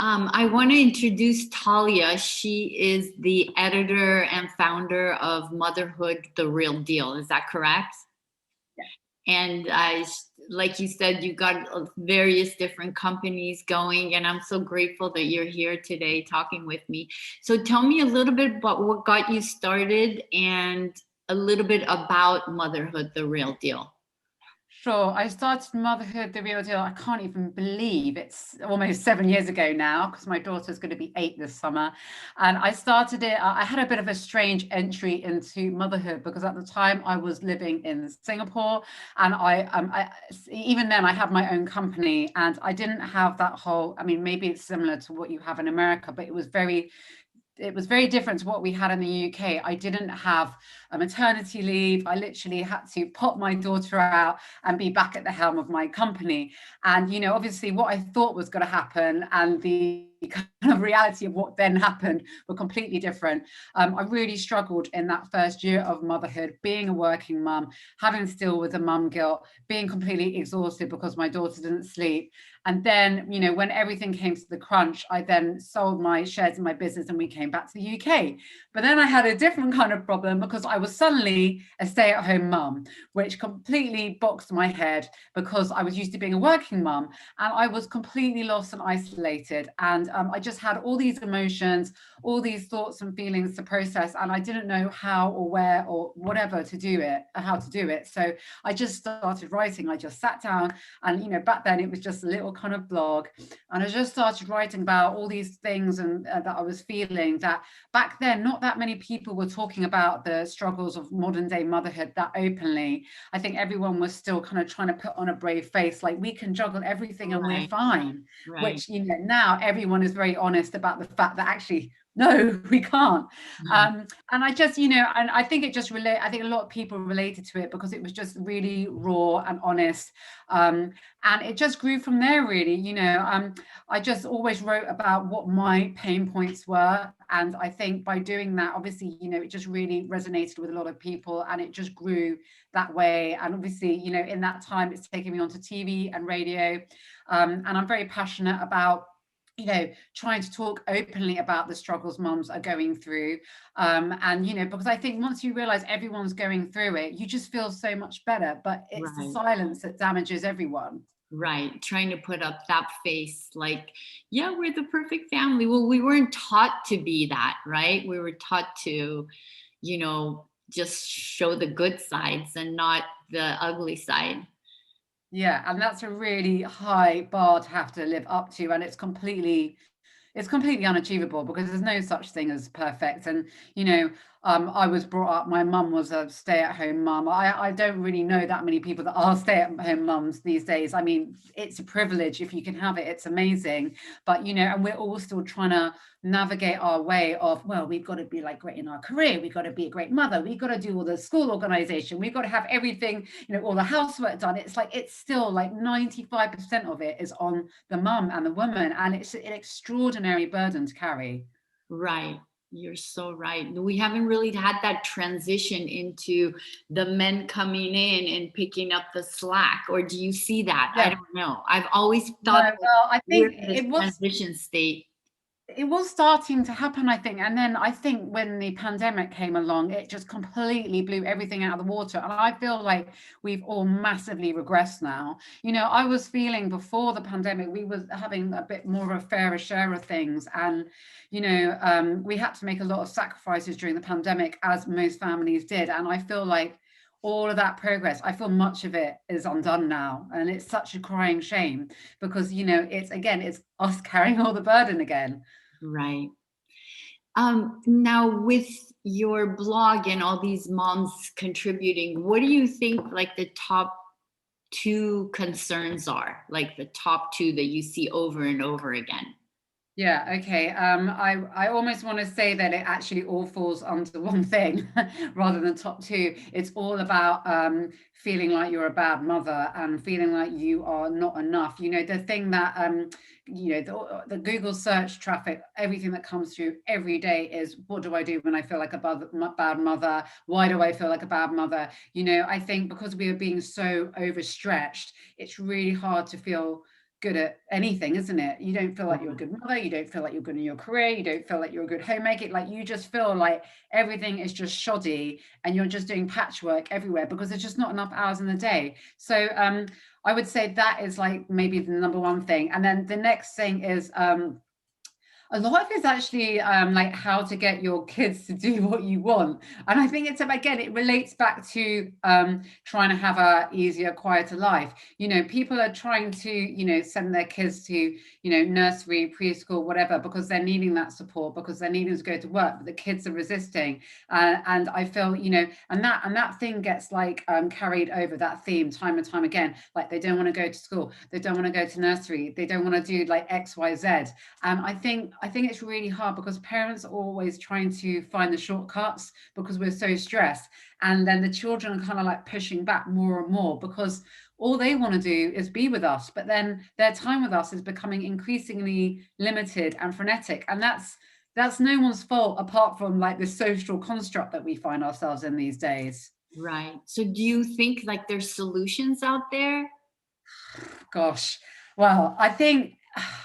I want to introduce Talia. She is the editor and founder of Motherhood, The Real Deal. Is that correct? And like you said, you got various different companies going, and I'm so grateful that you're here today talking with me. So tell me a little bit about what got you started and a little bit about Motherhood, The Real Deal. Sure. I started Motherhood, The Real Deal. I can't even believe it's almost 7 years ago now, because my daughter's going to be 8 this summer. And I started it. I had a bit of a strange entry into motherhood because at the time I was living in Singapore, and even then I had my own company, and I didn't have that whole. I mean, maybe it's similar to what you have in America, but it was very different to what we had in the UK. I didn't have a maternity leave. I literally had to pop my daughter out and be back at the helm of my company. And, obviously what I thought was going to happen and the kind of reality of what then happened were completely different. I really struggled in that first year of motherhood, being a working mum, having to deal with the mum guilt, being completely exhausted because my daughter didn't sleep. And then, when everything came to the crunch, I then sold my shares in my business and we came back to the UK. But then I had a different kind of problem because I was suddenly a stay-at-home mum, which completely boxed my head because I was used to being a working mum and I was completely lost and isolated. And I just had all these emotions, all these thoughts and feelings to process, and I didn't know how or where or whatever to do it, how to do it. So I just started writing. I just sat down and, back then it was just a little kind of blog. And I just started writing about all these things and that I was feeling that back then, not that many people were talking about the struggles of modern day motherhood that openly. I think everyone was still kind of trying to put on a brave face, like we can juggle everything and we're fine. Right. Which, now everyone is very honest about the fact that actually, no, we can't. And I just, and I think it just I think a lot of people related to it because it was just really raw and honest. And it just grew from there, really. I just always wrote about what my pain points were. And I think by doing that, obviously, it just really resonated with a lot of people and it just grew that way. And obviously, in that time, it's taken me onto TV and radio. And I'm very passionate about trying to talk openly about the struggles moms are going through. And, because I think once you realize everyone's going through it, you just feel so much better, but it's the silence that damages everyone. Right. Trying to put up that face like, yeah, we're the perfect family. Well, we weren't taught to be that, right? We were taught to, just show the good sides and not the ugly side. Yeah, and that's a really high bar to have to live up to, and it's completely unachievable because there's no such thing as perfect. And I was brought up, my mum was a stay-at-home mum. I don't really know that many people that are stay-at-home mums these days. I mean, it's a privilege if you can have it, it's amazing. But and we're all still trying to navigate our way of, well, we've got to be like great in our career, we've got to be a great mother, we've got to do all the school organization, we've got to have everything, all the housework done. It's like, it's still like 95% of it is on the mum and the woman, and it's an extraordinary burden to carry. Right. You're so right. We haven't really had that transition into the men coming in and picking up the slack. Or do you see that? Yeah. I don't know. I've always thought No, well, I we're think in this transition state. it was starting to happen, I think. And then I think when the pandemic came along, it just completely blew everything out of the water. And I feel like we've all massively regressed now. I was feeling before the pandemic, we were having a bit more of a fairer share of things. And, we had to make a lot of sacrifices during the pandemic, as most families did. And I feel like all of that progress, I feel much of it is undone now. And it's such a crying shame because, it's us carrying all the burden again. Right. Now with your blog and all these moms contributing, what do you think like the top two concerns are? Like the top two that you see over and over again? Yeah, okay. I almost want to say that it actually all falls under one thing rather than top two. It's all about feeling like you're a bad mother and feeling like you are not enough. The thing that, the Google search traffic, everything that comes through every day is, what do I do when I feel like a bad mother? Why do I feel like a bad mother? I think because we are being so overstretched, it's really hard to feel good at anything, isn't it? You don't feel like you're a good mother, you don't feel like you're good in your career, you don't feel like you're a good homemaker, like you just feel like everything is just shoddy and you're just doing patchwork everywhere because there's just not enough hours in the day. So I would say that is like maybe the number one thing. And then the next thing is a lot of it's actually like how to get your kids to do what you want. And I think it's, again, it relates back to trying to have a easier, quieter life. You know, people are trying to, you know, send their kids to, you know, nursery, preschool, whatever, because they're needing that support, because they're needing to go to work, but the kids are resisting. And I feel, you know, and that thing gets like carried over, that theme, time and time again. Like they don't want to go to school, they don't want to go to nursery, they don't want to do like X, Y, Z. And I think it's really hard because parents are always trying to find the shortcuts because we're so stressed. And then the children are kind of like pushing back more and more because all they want to do is be with us. But then their time with us is becoming increasingly limited and frenetic. And that's no one's fault apart from like the social construct that we find ourselves in these days. Right. So do you think like there's solutions out there? Gosh. Well, I think,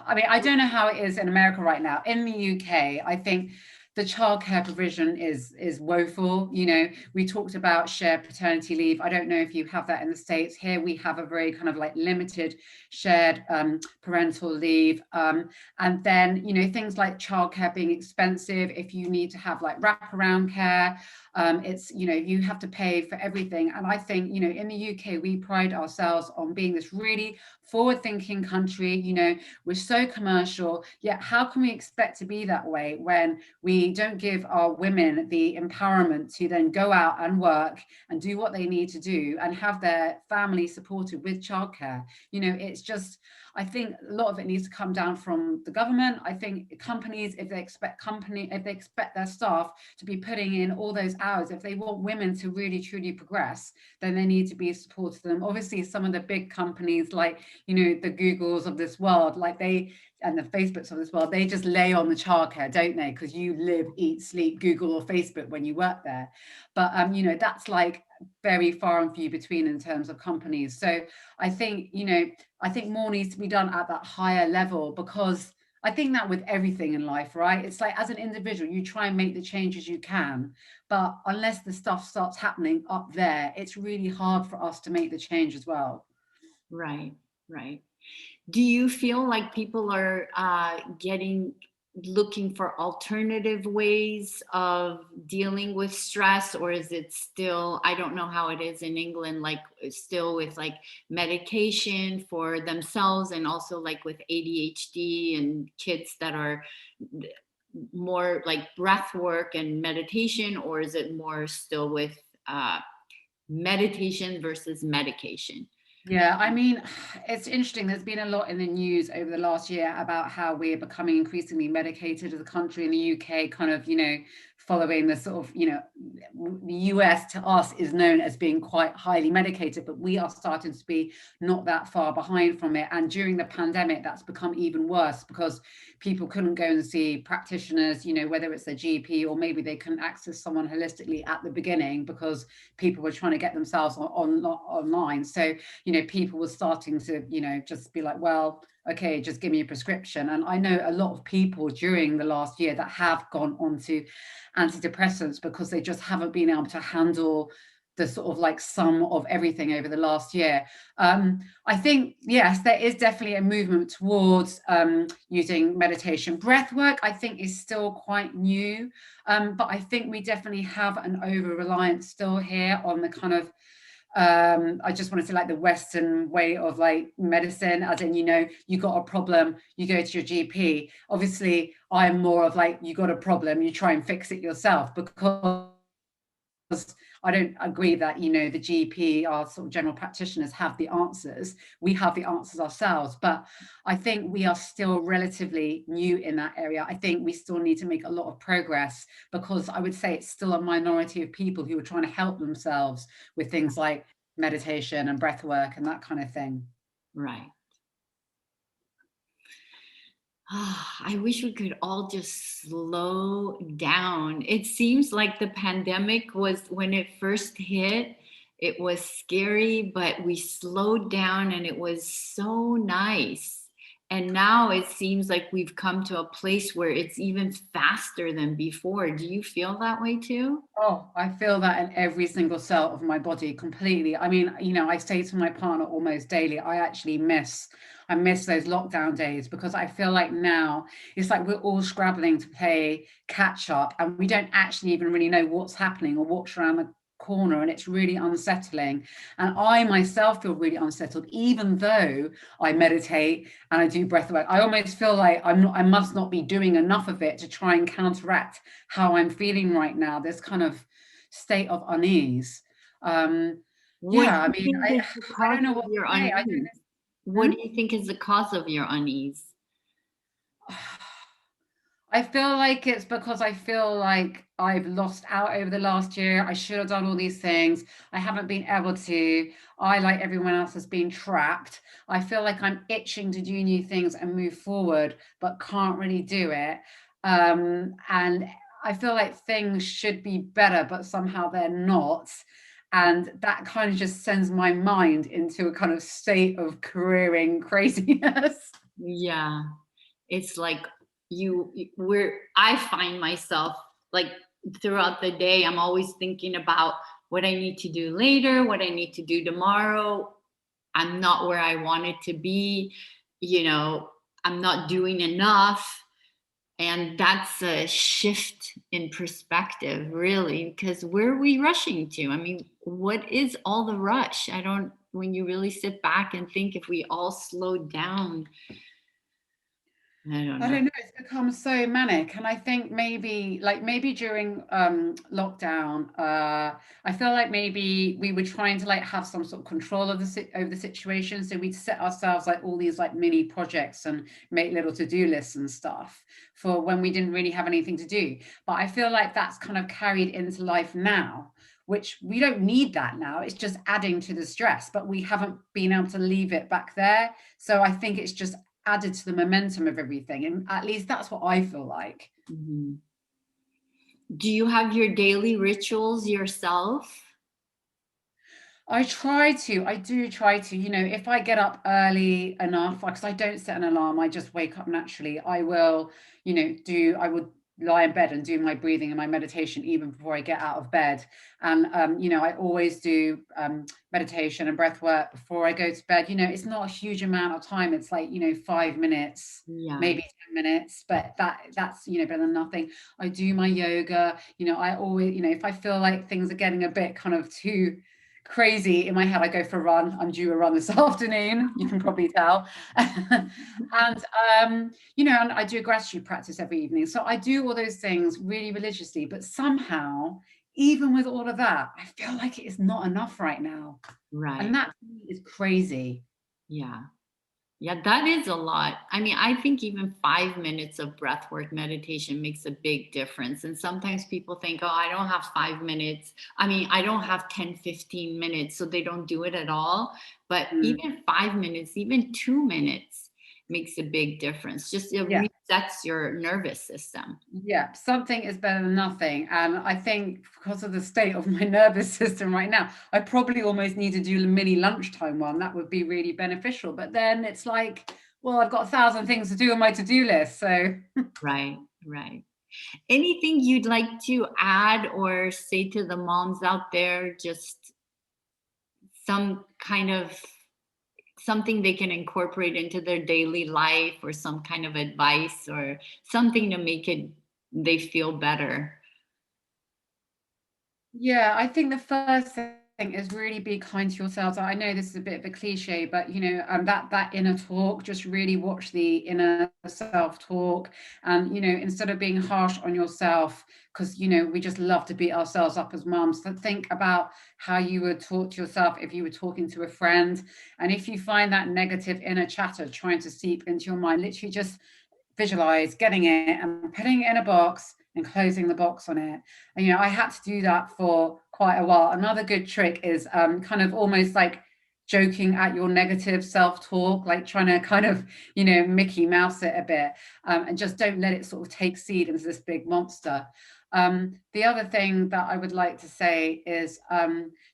I mean, I don't know how it is in America right now. In the UK, I think the childcare provision is woeful. You know, we talked about shared paternity leave. I don't know if you have that in the States. Here we have a very kind of like limited shared parental leave. And then, you know, things like childcare being expensive. If you need to have like wraparound care, it's, you know, you have to pay for everything. And I think, you know, in the UK, we pride ourselves on being this really forward thinking country. You know, we're so commercial, yet how can we expect to be that way when we don't give our women the empowerment to then go out and work and do what they need to do and have their family supported with childcare? You know, it's just, I think a lot of it needs to come down from the government. I think companies, if they expect their staff to be putting in all those hours, if they want women to really truly progress, then they need to be supporting them. Obviously, some of the big companies like, you know, the Googles of this world, like they, and the Facebooks of this world, they just lay on the childcare, don't they? Because you live, eat, sleep, Google or Facebook when you work there. But you know, that's like very far and few between in terms of companies. So I think, you know, I think more needs to be done at that higher level, because I think that with everything in life, right? It's like as an individual, you try and make the changes you can, but unless the stuff starts happening up there, it's really hard for us to make the change as well. Right, right. Do you feel like people are looking for alternative ways of dealing with stress, or is it still, I don't know how it is in England, like still with like medication for themselves and also like with ADHD and kids that are more like breath work and meditation, or is it more still with meditation versus medication? Yeah, I mean, it's interesting. There's been a lot in the news over the last year about how we're becoming increasingly medicated as a country in the UK, kind of, you know, following the sort of, you know, the US to us is known as being quite highly medicated, but we are starting to be not that far behind from it. And during the pandemic, that's become even worse because people couldn't go and see practitioners, you know, whether it's a GP or maybe they couldn't access someone holistically at the beginning because people were trying to get themselves online. So, you know, people were starting to, you know, just be like, well, okay, just give me a prescription. And I know a lot of people during the last year that have gone on to antidepressants because they just haven't been able to handle the sort of like sum of everything over the last year. I think, yes, there is definitely a movement towards using meditation. Breath work, I think, is still quite new, but I think we definitely have an over-reliance still here on the kind of I just want to say like the Western way of like medicine, as in, you know, you got a problem, you go to your GP. Obviously, I'm more of like, you got a problem, you try and fix it yourself, because I don't agree that, you know, the GP, our sort of general practitioners, have the answers. We have the answers ourselves. But I think we are still relatively new in that area. I think we still need to make a lot of progress, because I would say it's still a minority of people who are trying to help themselves with things like meditation and breath work and that kind of thing. Right. I wish we could all just slow down. It seems like the pandemic was, when it first hit, it was scary, but we slowed down and it was so nice. And now it seems like we've come to a place where it's even faster than before. Do you feel that way too? Oh, I feel that in every single cell of my body completely. I mean, I say to my partner almost daily, I miss those lockdown days because I feel like now it's like we're all scrabbling to play catch up and we don't actually even really know what's happening or what's around the corner, and it's really unsettling. And I myself feel really unsettled, even though I meditate and I do breath work. I almost feel like I must not be doing enough of it to try and counteract how I'm feeling right now, this kind of state of unease. What Yeah, do I you mean, think is the I cause don't know of what your to say. I unease? What don't do you think is the cause of your unease? know. I feel like it's because I feel like I've lost out over the last year. I should have done all these things. I haven't been able to. I, like everyone else, has been trapped. I feel like I'm itching to do new things and move forward, but can't really do it. And I feel like things should be better, but somehow they're not. And that kind of just sends my mind into a kind of state of careering craziness. Yeah, it's like we're I find myself like throughout the day I'm always thinking about what I need to do later, what I need to do tomorrow. I'm not where I wanted to be, you know, I'm not doing enough. And that's a shift in perspective, really, because where are we rushing to? I mean, what is all the rush? I don't, when you really sit back and think if we all slowed down, I don't I know. don't know, it's become so manic. And I think maybe during lockdown, I feel like maybe we were trying to like have some sort of control of over the situation. So we'd set ourselves like all these like mini projects and make little to-do lists and stuff for when we didn't really have anything to do. But I feel like that's kind of carried into life now, which we don't need that now. It's just adding to the stress, but we haven't been able to leave it back there. So I think it's just added to the momentum of everything. And at least that's what I feel like. Mhm. Do you have your daily rituals yourself? I do try to, if I get up early enough, because I don't set an alarm, I just wake up naturally. I would lie in bed and do my breathing and my meditation even before I get out of bed. And, I always do meditation and breath work before I go to bed. It's not a huge amount of time. It's like, 5 minutes, Yeah. maybe 10 minutes, but that's, better than nothing. I do my yoga. I always, if I feel like things are getting a bit kind of too crazy in my head, I go for a run. I'm due a run this afternoon, you can probably tell. And and I do a gratitude practice every evening, so I do all those things really religiously, but somehow, even with all of that, I feel like it is not enough right now, and Right. that is crazy. Yeah. Yeah, that is a lot. I mean, I think even 5 minutes of breathwork meditation makes a big difference. And sometimes people think, oh, I don't have 5 minutes. I mean, I don't have 10, 15 minutes, so they don't do it at all. But Mm. even 5 minutes, even 2 minutes makes a big difference. Just it Yeah. resets your nervous system. Yeah, something is better than nothing. And I think because of the state of my nervous system right now, I probably almost need to do a mini lunchtime one. That would be really beneficial. But then it's like, well, I've got 1,000 things to do on my to-do list. So Right, right. Anything you'd like to add or say to the moms out there? Just some kind of something they can incorporate into their daily life or some kind of advice or something to make it they feel better. yeah, I think the first thing is really be kind to yourselves. I know this is a bit of a cliche, but that inner talk, just really watch the inner self-talk, and instead of being harsh on yourself, because we just love to beat ourselves up as moms. So think about how you would talk to yourself if you were talking to a friend, and if you find that negative inner chatter trying to seep into your mind, literally just visualize getting it and putting it in a box and closing the box on it. And I had to do that for quite a while. Another good trick is kind of almost like joking at your negative self-talk, like trying to kind of Mickey Mouse it a bit, and just don't let it sort of take seed into this big monster. The other thing that I would like to say is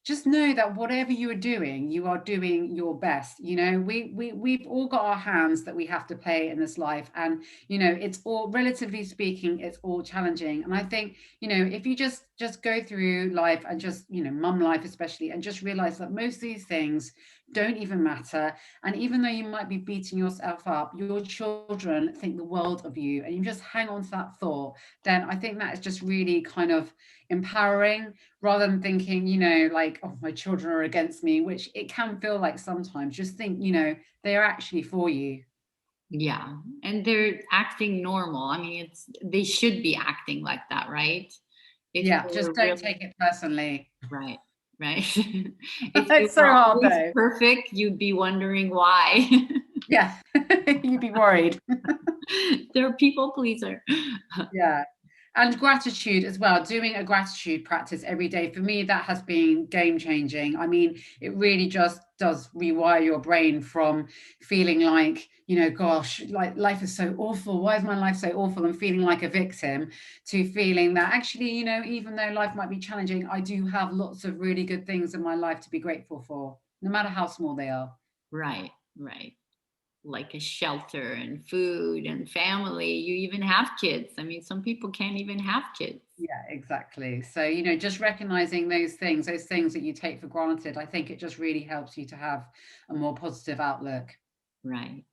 just know that whatever you are doing your best. You know, we've all got our hands that we have to play in this life, and you know, it's all, relatively speaking, it's all challenging. And I think, you know, if you just go through life and just, you know, mum life especially, and just realize that most of these things don't even matter. And even though you might be beating yourself up, your children think the world of you, and you just hang on to that thought, then I think that is just really kind of empowering, rather than thinking, you know, like, oh, my children are against me, which it can feel like sometimes. Just think, you know, they are actually for you. Yeah. And they're acting normal. I mean, they should be acting like that, right? If Yeah, they just were don't really take it personally. right, right. If they It's so were hard always though. perfect, you'd be wondering why. Yeah, you'd be worried. They're a people pleaser. Yeah. And gratitude as well, doing a gratitude practice every day. For me, that has been game changing. I mean, it really just does rewire your brain from feeling like, you know, gosh, like life is so awful. Why is my life so awful? And feeling like a victim, to feeling that actually, you know, even though life might be challenging, I do have lots of really good things in my life to be grateful for, no matter how small they are. Right, right. Like a shelter and food and family. You even have kids. I mean, some people can't even have kids. Yeah, exactly. So, you know, just recognizing those things that you take for granted, I think it just really helps you to have a more positive outlook. Right.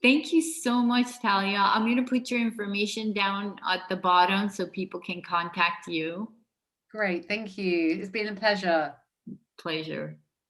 Thank you so much, Talia. I'm going to put your information down at the bottom so people can contact you. Great. Thank you. It's been a pleasure. Pleasure.